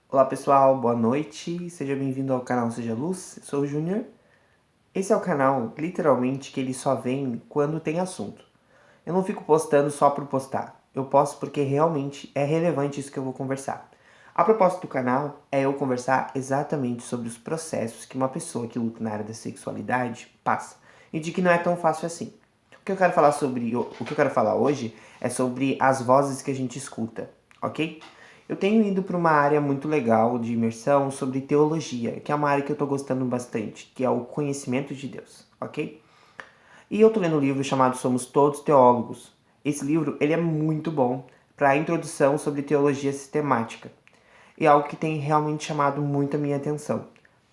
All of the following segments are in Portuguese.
Olá pessoal, boa noite, seja bem-vindo ao canal Seja Luz, eu sou o Júnior. Esse é o canal, literalmente, que ele só vem quando tem assunto. Eu não fico postando só por postar, eu posto porque realmente é relevante isso que eu vou conversar. A proposta do canal é eu conversar exatamente sobre os processos que uma pessoa que luta na área da sexualidade passa, e de que não é tão fácil assim. O que eu quero falar o que eu quero falar hoje é sobre as vozes que a gente escuta, ok? Eu tenho ido para uma área muito legal de imersão sobre teologia, que é uma área que eu estou gostando bastante, que é o conhecimento de Deus, ok? E eu estou lendo um livro chamado Somos Todos Teólogos. Esse livro ele é muito bom para a introdução sobre teologia sistemática. E é algo que tem realmente chamado muito a minha atenção.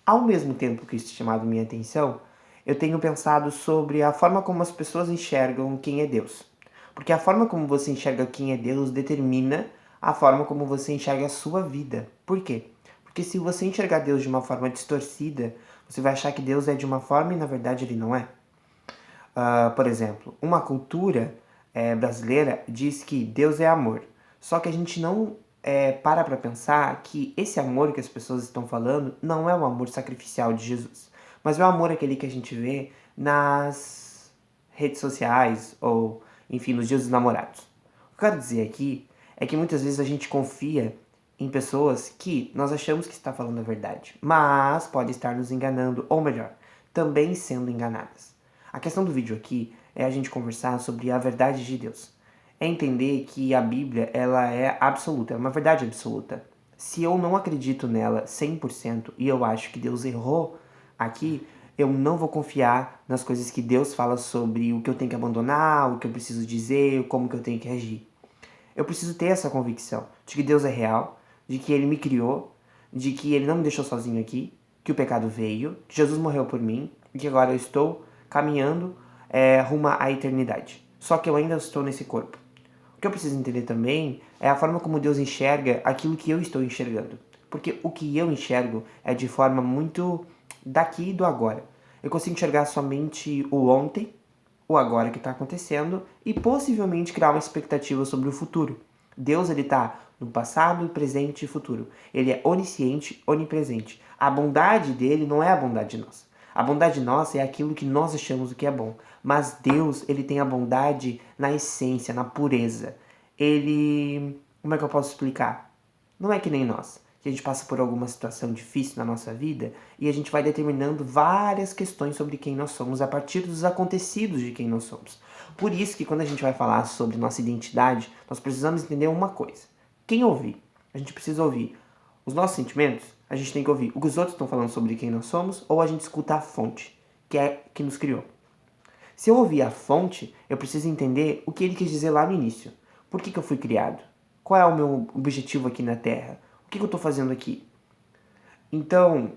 Ao mesmo tempo que isso tem chamado a minha atenção, eu tenho pensado sobre a forma como as pessoas enxergam quem é Deus. Porque a forma como você enxerga quem é Deus determina a forma como você enxerga a sua vida. Por quê? Porque se você enxergar Deus de uma forma distorcida, você vai achar que Deus é de uma forma e na verdade ele não é. Por exemplo, uma cultura brasileira diz que Deus é amor. Só que a gente não para pensar que esse amor que as pessoas estão falando não é o amor sacrificial de Jesus. Mas é o amor aquele que a gente vê nas redes sociais ou, enfim, nos dias dos namorados. O que eu quero dizer aqui é que muitas vezes a gente confia em pessoas que nós achamos que está falando a verdade, mas pode estar nos enganando, ou melhor, também sendo enganadas. A questão do vídeo aqui é a gente conversar sobre a verdade de Deus. É entender que a Bíblia ela é absoluta, é uma verdade absoluta. Se eu não acredito nela 100% e eu acho que Deus errou aqui, eu não vou confiar nas coisas que Deus fala sobre o que eu tenho que abandonar, o que eu preciso dizer, como que eu tenho que agir. Eu preciso ter essa convicção de que Deus é real, de que Ele me criou, de que Ele não me deixou sozinho aqui, que o pecado veio, que Jesus morreu por mim e que agora eu estou caminhando rumo à eternidade. Só que eu ainda estou nesse corpo. O que eu preciso entender também é a forma como Deus enxerga aquilo que eu estou enxergando. Porque o que eu enxergo é de forma muito daqui e do agora. Eu consigo enxergar somente o ontem, o agora que está acontecendo e possivelmente criar uma expectativa sobre o futuro. Deus ele está no passado, presente e futuro. Ele é onisciente, onipresente. A bondade dele não é a bondade nossa. A bondade nossa é aquilo que nós achamos o que é bom. Mas Deus, ele tem a bondade na essência, na pureza. Ele... Como é que eu posso explicar? Não é que nem nós, que a gente passa por alguma situação difícil na nossa vida e a gente vai determinando várias questões sobre quem nós somos a partir dos acontecidos de quem nós somos. Por isso que quando a gente vai falar sobre nossa identidade, nós precisamos entender uma coisa. Quem ouvir? A gente precisa ouvir os nossos sentimentos, a gente tem que ouvir o que os outros estão falando sobre quem nós somos ou a gente escuta a fonte, que é que nos criou. Se eu ouvir a fonte, eu preciso entender o que ele quis dizer lá no início. Por que eu fui criado? Qual é o meu objetivo aqui na Terra? O que eu estou fazendo aqui? Então,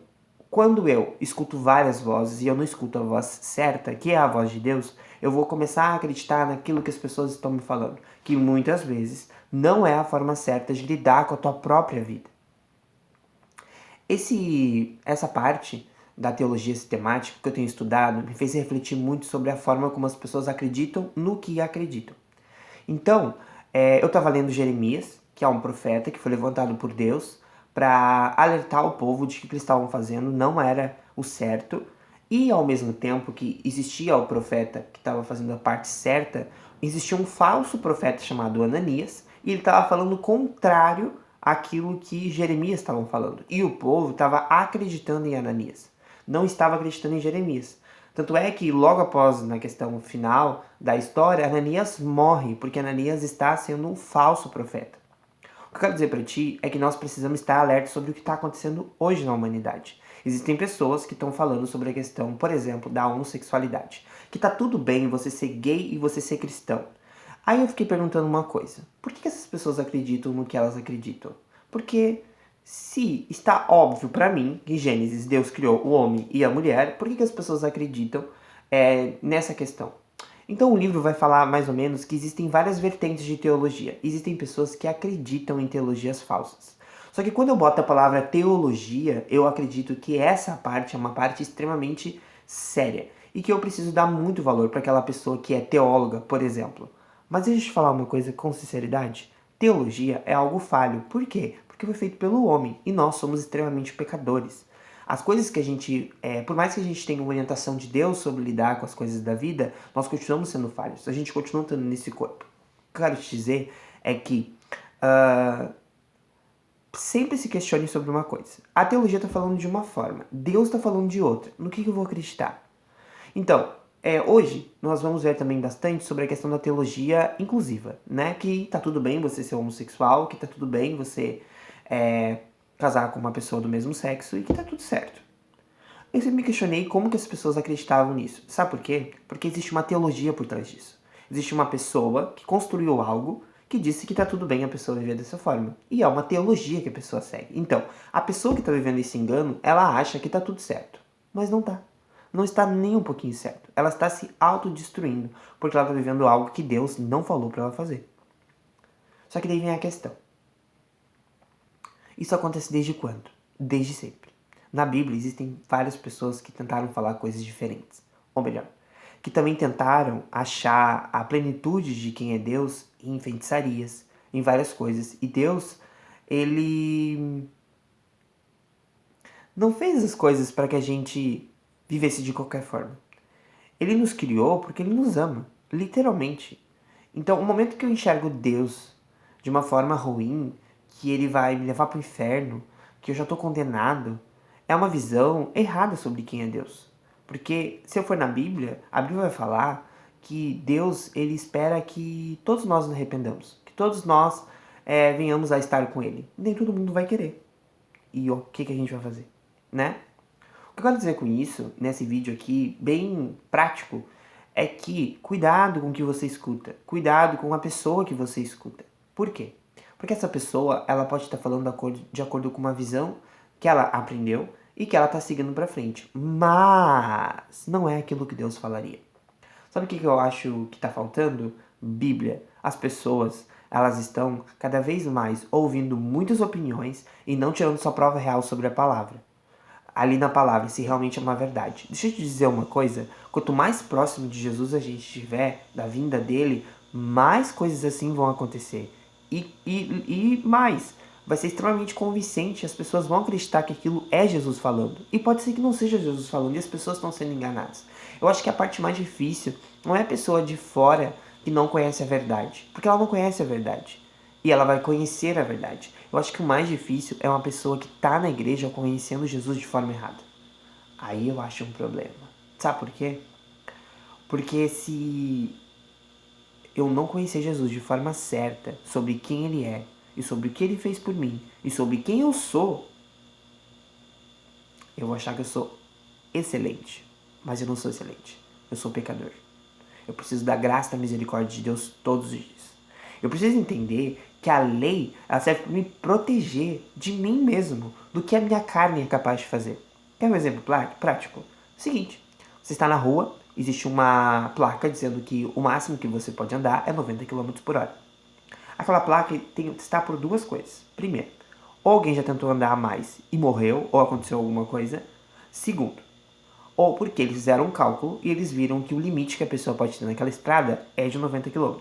quando eu escuto várias vozes e eu não escuto a voz certa, que é a voz de Deus, eu vou começar a acreditar naquilo que as pessoas estão me falando, que muitas vezes não é a forma certa de lidar com a tua própria vida. Essa parte da teologia sistemática que eu tenho estudado me fez refletir muito sobre a forma como as pessoas acreditam no que acreditam. Então, eu estava lendo Jeremias, que é um profeta que foi levantado por Deus para alertar o povo de que o que eles estavam fazendo não era o certo, e ao mesmo tempo que existia o profeta que estava fazendo a parte certa, existia um falso profeta chamado Ananias, e ele estava falando o contrário àquilo que Jeremias estava falando. E o povo estava acreditando em Ananias, não estava acreditando em Jeremias. Tanto é que logo após, na questão final da história, Ananias morre, porque Ananias está sendo um falso profeta. O que eu quero dizer para ti é que nós precisamos estar alerta sobre o que está acontecendo hoje na humanidade. Existem pessoas que estão falando sobre a questão, por exemplo, da homossexualidade. Que tá tudo bem você ser gay e você ser cristão. Aí eu fiquei perguntando uma coisa. Por que essas pessoas acreditam no que elas acreditam? Porque se está óbvio para mim que Gênesis Deus criou o homem e a mulher, por que as pessoas acreditam nessa questão? Então o livro vai falar mais ou menos que existem várias vertentes de teologia. Existem pessoas que acreditam em teologias falsas. Só que quando eu boto a palavra teologia, eu acredito que essa parte é uma parte extremamente séria e que eu preciso dar muito valor para aquela pessoa que é teóloga, por exemplo. Mas deixa eu te falar uma coisa com sinceridade. Teologia é algo falho. Por quê? Porque foi feito pelo homem e nós somos extremamente pecadores. As coisas que a gente, por mais que a gente tenha uma orientação de Deus sobre lidar com as coisas da vida, nós continuamos sendo falhos. A gente continua estando nesse corpo. O que eu quero te dizer é que sempre se questione sobre uma coisa. A teologia está falando de uma forma, Deus está falando de outra. No que eu vou acreditar? Então, hoje nós vamos ver também bastante sobre a questão da teologia inclusiva, né? Que tá tudo bem você ser homossexual, que tá tudo bem você casar com uma pessoa do mesmo sexo e que tá tudo certo. Eu sempre me questionei como que as pessoas acreditavam nisso. Sabe por quê? Porque existe uma teologia por trás disso. Existe uma pessoa que construiu algo que disse que tá tudo bem a pessoa viver dessa forma. E é uma teologia que a pessoa segue. Então, a pessoa que tá vivendo esse engano, ela acha que tá tudo certo. Mas não tá. Não está nem um pouquinho certo. Ela está se autodestruindo, porque ela está vivendo algo que Deus não falou para ela fazer. Só que daí vem a questão. Isso acontece desde quando? Desde sempre. Na Bíblia existem várias pessoas que tentaram falar coisas diferentes. Ou melhor, que também tentaram achar a plenitude de quem é Deus em feitiçarias, em várias coisas. E Deus, ele não fez as coisas para que a gente vivesse de qualquer forma. Ele nos criou porque ele nos ama, literalmente. Então, o momento que eu enxergo Deus de uma forma ruim, que ele vai me levar para o inferno, que eu já estou condenado, é uma visão errada sobre quem é Deus. Porque se eu for na Bíblia, a Bíblia vai falar que Deus, ele espera que todos nós nos arrependamos, que todos nós venhamos a estar com ele. Nem todo mundo vai querer. E o que a gente vai fazer, né? O que eu quero dizer com isso, nesse vídeo aqui, bem prático, é que cuidado com o que você escuta. Cuidado com a pessoa que você escuta. Por quê? Porque essa pessoa, ela pode estar falando de acordo com uma visão que ela aprendeu e que ela está seguindo para frente. Mas não é aquilo que Deus falaria. Sabe o que eu acho que está faltando? Bíblia. As pessoas, elas estão cada vez mais ouvindo muitas opiniões e não tirando sua prova real sobre a palavra. Ali na palavra, se realmente é uma verdade. Deixa eu te dizer uma coisa, quanto mais próximo de Jesus a gente estiver, da vinda dele, mais coisas assim vão acontecer. E mais, vai ser extremamente convincente, as pessoas vão acreditar que aquilo é Jesus falando. E pode ser que não seja Jesus falando e as pessoas estão sendo enganadas. Eu acho que a parte mais difícil não é a pessoa de fora que não conhece a verdade, porque ela não conhece a verdade. E ela vai conhecer a verdade. Eu acho que o mais difícil é uma pessoa que está na igreja conhecendo Jesus de forma errada. Aí eu acho um problema. Sabe por quê? Porque se eu não conhecer Jesus de forma certa sobre quem ele é, e sobre o que ele fez por mim, e sobre quem eu sou, eu vou achar que eu sou excelente. Mas eu não sou excelente. Eu sou pecador. Eu preciso da graça e da misericórdia de Deus todos os dias. Eu preciso entender que a lei, ela serve para me proteger de mim mesmo, do que a minha carne é capaz de fazer. Quer um exemplo prático? Seguinte, você está na rua, existe uma placa dizendo que o máximo que você pode andar é 90 km por hora. Aquela placa está por duas coisas. Primeiro, ou alguém já tentou andar mais e morreu, ou aconteceu alguma coisa. Segundo, ou porque eles fizeram um cálculo e eles viram que o limite que a pessoa pode ter naquela estrada é de 90 km.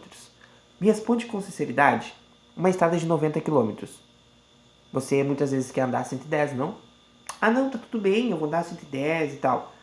Me responde com sinceridade, uma estrada de 90 km. Você muitas vezes quer andar 110, não? Ah não, tá tudo bem, eu vou andar 110 e tal.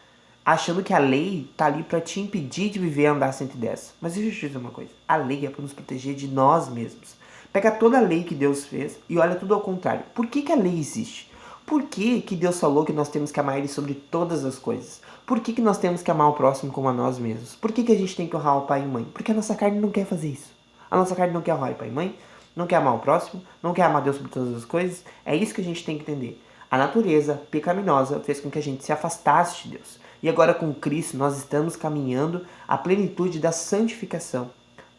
Achando que a lei tá ali para te impedir de viver a andar 110. Mas deixa eu te dizer uma coisa, a lei é para nos proteger de nós mesmos. Pega toda a lei que Deus fez e olha tudo ao contrário. Por que a lei existe? Por que Deus falou que nós temos que amar Ele sobre todas as coisas? Por que nós temos que amar o próximo como a nós mesmos? Por que a gente tem que honrar o pai e mãe? Porque a nossa carne não quer fazer isso. A nossa carne não quer honrar o pai e mãe, não quer amar o próximo, não quer amar Deus sobre todas as coisas. É isso que a gente tem que entender. A natureza pecaminosa fez com que a gente se afastasse de Deus. E agora com Cristo nós estamos caminhando à plenitude da santificação.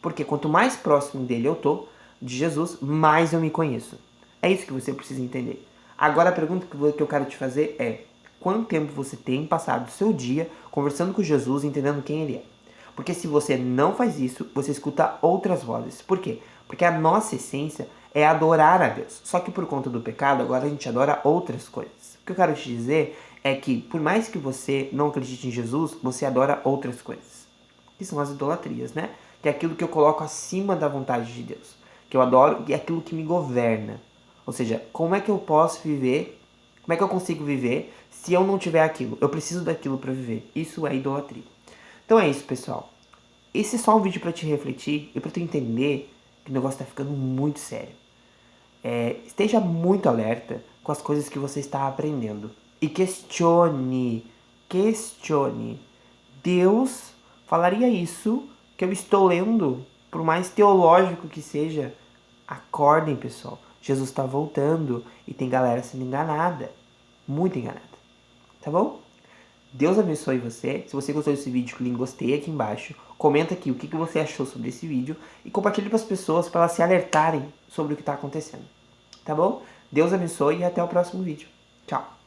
Porque quanto mais próximo dele eu estou, de Jesus, mais eu me conheço. É isso que você precisa entender. Agora a pergunta que eu quero te fazer é: quanto tempo você tem passado o seu dia conversando com Jesus, entendendo quem ele é? Porque se você não faz isso, você escuta outras vozes. Por quê? Porque a nossa essência é adorar a Deus. Só que por conta do pecado, agora a gente adora outras coisas. O que eu quero te dizer é que, por mais que você não acredite em Jesus, você adora outras coisas. Que são as idolatrias, né? Que é aquilo que eu coloco acima da vontade de Deus. Que eu adoro e é aquilo que me governa. Ou seja, como é que eu posso viver, como é que eu consigo viver se eu não tiver aquilo? Eu preciso daquilo para viver. Isso é idolatria. Então é isso, pessoal. Esse é só um vídeo para te refletir e para tu entender que o negócio tá ficando muito sério. Esteja muito alerta com as coisas que você está aprendendo. E questione. Deus falaria isso que eu estou lendo, por mais teológico que seja. Acordem, pessoal. Jesus está voltando e tem galera sendo enganada. Muito enganada. Tá bom? Deus abençoe você. Se você gostou desse vídeo, clique em gostei aqui embaixo. Comenta aqui o que você achou sobre esse vídeo. E compartilhe para as pessoas para elas se alertarem sobre o que está acontecendo. Tá bom? Deus abençoe e até o próximo vídeo. Tchau.